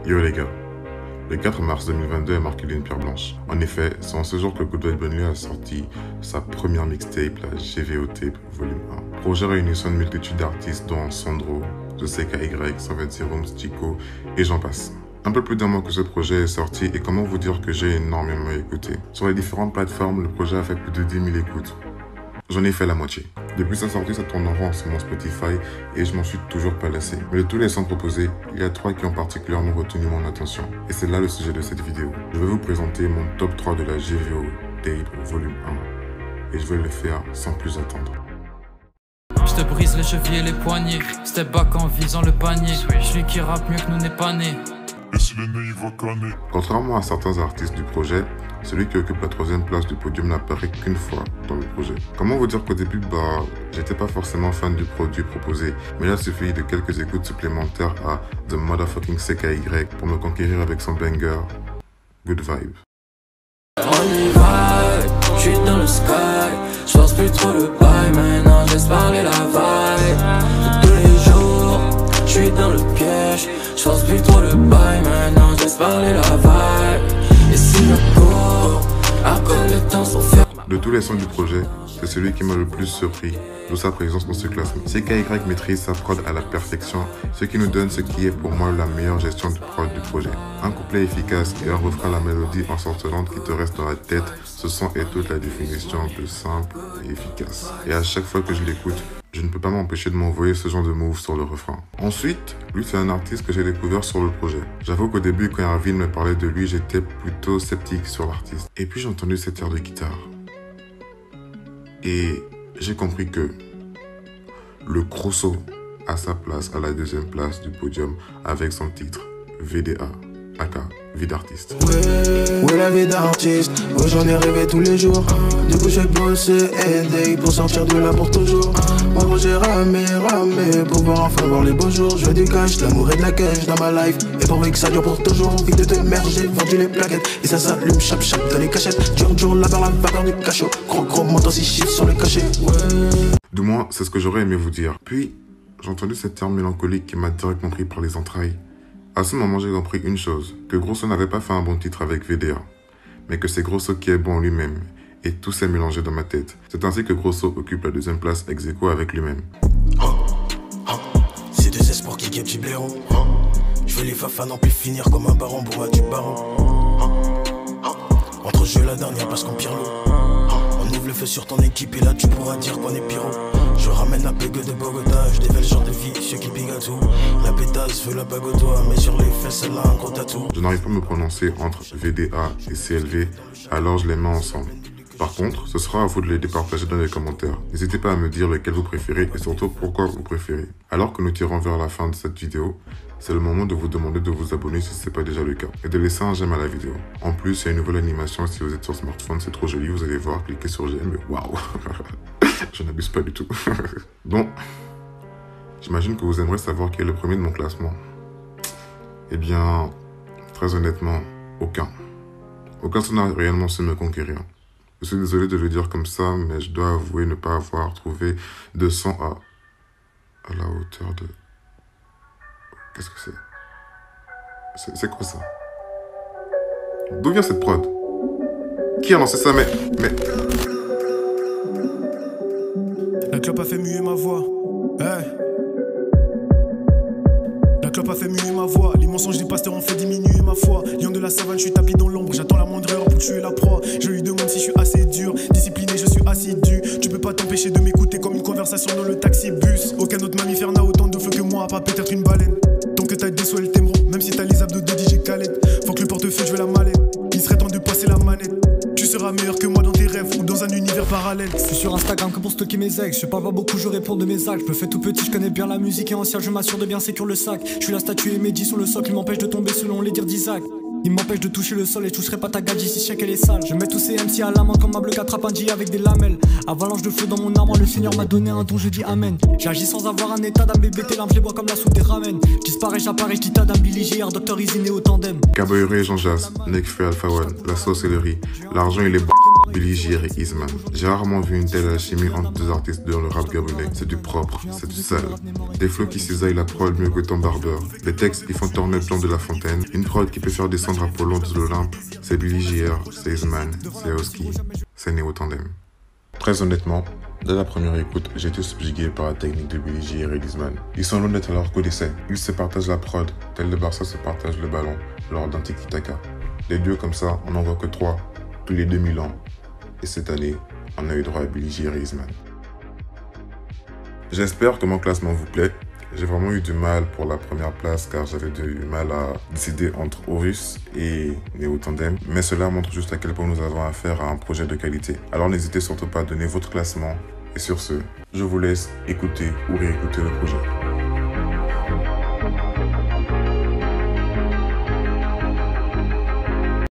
Yo les gars, le 4 mars 2022 a marqué d'une pierre blanche. En effet, c'est en ce jour que Good Vibe Only a sorti sa première mixtape, la GVO Tape Volume 1. Le projet réunissant une multitude d'artistes dont Sandro, CKY, 126 Rooms, Chico et j'en passe. Un peu plus d'un mois que ce projet est sorti et comment vous dire que j'ai énormément écouté. Sur les différentes plateformes, le projet a fait plus de 10 000 écoutes. J'en ai fait la moitié. Depuis sa sortie, ça tourne en rond sur mon Spotify et je m'en suis toujours pas lassé. Mais de tous les sons proposés, il y a 3 qui ont particulièrement retenu mon attention. Et c'est là le sujet de cette vidéo. Je vais vous présenter mon top 3 de la GVO Tape Volume 1. Et je vais le faire sans plus attendre. Je te brise les chevilles et les poignets. Step back en visant le panier. Celui qui rappe mieux que nous n'est pas né. Et si le nez il va canner. Contrairement à certains artistes du projet, celui qui occupe la 3e place du podium n'apparaît qu'une fois dans le projet. Comment vous dire qu'au début, j'étais pas forcément fan du produit proposé, mais là, il suffit de quelques écoutes supplémentaires à The Motherfucking CKY pour me conquérir avec son banger Good Vibe. On y va, j'suis dans le sky, j'force plus trop le bail, maintenant je laisse parler la vibe. Tous les jours, j'suis dans le piège, j'force plus trop le bail, maintenant je laisse parler la vibe. Et si je cours, à cause le temps sont fermés. De tous les sons du projet, c'est celui qui m'a le plus surpris, d'où sa présence dans ce classement. CKY maîtrise sa prod à la perfection, ce qui nous donne ce qui est pour moi la meilleure gestion de prod du projet. Un couplet efficace et un refrain à la mélodie ensorcelante qui te reste dans la tête, ce son est toute la définition de simple et efficace. Et à chaque fois que je l'écoute, je ne peux pas m'empêcher de m'envoyer ce genre de move sur le refrain. Ensuite, lui c'est un artiste que j'ai découvert sur le projet. J'avoue qu'au début quand Arvin me parlait de lui, j'étais plutôt sceptique sur l'artiste. Et puis j'ai entendu cette air de guitare. Et j'ai compris que le Grosso a sa place à la 2e place du podium avec son titre VDA, aka Vie d'artiste. Ouais, la vie d'artiste, moi j'en ai rêvé tous les jours. Du coup j'ai bossé et pour sortir de là pour toujours. Moi gros j'ai ramé pour voir enfin voir les beaux jours. Je veux du cash, de l'amour et de la cash dans ma life. Et pour que ça dure pour toujours, envie de te merger, vendu les plaquettes. Et ça s'allume chap chap dans les cachettes. Dur la vapeur du cachot. Gros montant 6 chiffres sur le cachet. Ouais. Du moins, c'est ce que j'aurais aimé vous dire. Puis, j'ai entendu cette terme mélancolique qui m'a directement pris par les entrailles. À ce moment, j'ai compris une chose, que Grosso n'avait pas fait un bon titre avec VDA, mais que c'est Grosso qui est bon lui-même, et tout s'est mélangé dans ma tête. C'est ainsi que Grosso occupe la 2e place ex aequo avec lui-même. C'est des espoirs qui guettent du blaireau. Je veux les fafas non plus finir comme un baron, bourra du baron. Entre jeux la dernière parce qu'on pire l'eau. On ouvre le feu sur ton équipe et là tu pourras dire qu'on est pyro. Je ramène la pégue de Bogota, je dévale le genre de vie, ceux qui piquent à tout. La pétasse veut la bague au doigt, mais sur les fesses elle a un gros tatou. Je n'arrive pas à me prononcer entre VDA et CLV, alors je les mets ensemble. Par contre, ce sera à vous de les départager dans les commentaires. N'hésitez pas à me dire lequel vous préférez et surtout pourquoi vous préférez. Alors que nous tirons vers la fin de cette vidéo, c'est le moment de vous demander de vous abonner si ce n'est pas déjà le cas et de laisser un j'aime à la vidéo. En plus, il y a une nouvelle animation si vous êtes sur smartphone, c'est trop joli, vous allez voir, cliquez sur j'aime et waouh. Je n'abuse pas du tout. Bon, j'imagine que vous aimeriez savoir qui est le premier de mon classement. Eh bien, très honnêtement, aucun. Aucun son n'a réellement su me conquérir. Je suis désolé de le dire comme ça, mais je dois avouer ne pas avoir trouvé de son à la hauteur de... Qu'est-ce que c'est? C'est quoi ça? D'où vient cette prod? Qui a lancé ça? Mais... La clope a fait muer ma voix. Hey. La clope a fait muer ma voix. Les mensonges des pasteurs ont fait diminuer ma foi. Lion de la savane, je suis tapis dans l'ombre. J'attends la moindre heure pour tuer la proie. Je lui demande si je suis assez dur. Discipliné, je suis assidu. Tu peux pas t'empêcher de m'écouter comme une conversation dans le taxi-bus. Aucun autre mammifère n'a autant de feu que moi, à part peut-être une baleine. Tant que t'as des souhaits, elles t'aimeront. Même si t'as les abdos de DJ Khaled. Faut que le portefeuille, je veux la mallette. Il serait temps de passer la manette. Tu seras meilleur que moi dans tes rêves ou dans un univers parallèle. Je suis sur Instagram que pour stocker mes ex. Je parle pas beaucoup, je réponds de mes actes. Je me fais tout petit, je connais bien la musique et ancien, je m'assure de bien sécure le sac. Je suis la statue et Mehdi sur le socle, il m'empêche de tomber selon les dires d'Isaac. Il m'empêche de toucher le sol et je toucherai pas ta gadget si je sais qu'elle est sale. Je mets tous ces MC à la main comme un bloc attrape un J avec des lamelles. Avalanche de feu dans mon armoire, le Seigneur m'a donné un don, je dis amen. J'agis sans avoir un état d'âme, bébé tes larmes, je les bois comme la soupe des ramen. J'disparais, j'apparais, j'dis ta dame, Billy JR, Dr Easy né au tandem. Caboyeré et Jean Jas, Nekfeu Alpha One, la sauce et le riz. L'argent il est bon. Billy J et Easeman. J'ai rarement vu une telle alchimie entre deux artistes dans le rap gabonais. C'est du propre, c'est du sale. Des flows qui cisaillent la prod mieux que Tom Barber. Des textes qui font tourner le plan de La Fontaine. Une prod qui peut faire descendre Apollon de l'Olympe. C'est Billy J.R., c'est Easeman, c'est Oski, c'est Néo Tandem. Très honnêtement, dès la première écoute, j'ai été subjugué par la technique de Billy J.R. et Easeman. Ils sont loin d'être à leur coup d'essai. Ils se partagent la prod, tel le Barça se partage le ballon lors d'un tiki-taka. Les deux comme ça, on n'en voit que 3 tous les 2000 ans. Et cette année, on a eu droit à Billy J.R. et Easeman. J'espère que mon classement vous plaît. J'ai vraiment eu du mal pour la première place car j'avais du mal à décider entre Horus et Néo Tandem. Mais cela montre juste à quel point nous avons affaire à un projet de qualité. Alors n'hésitez surtout pas à donner votre classement. Et sur ce, je vous laisse écouter ou réécouter le projet.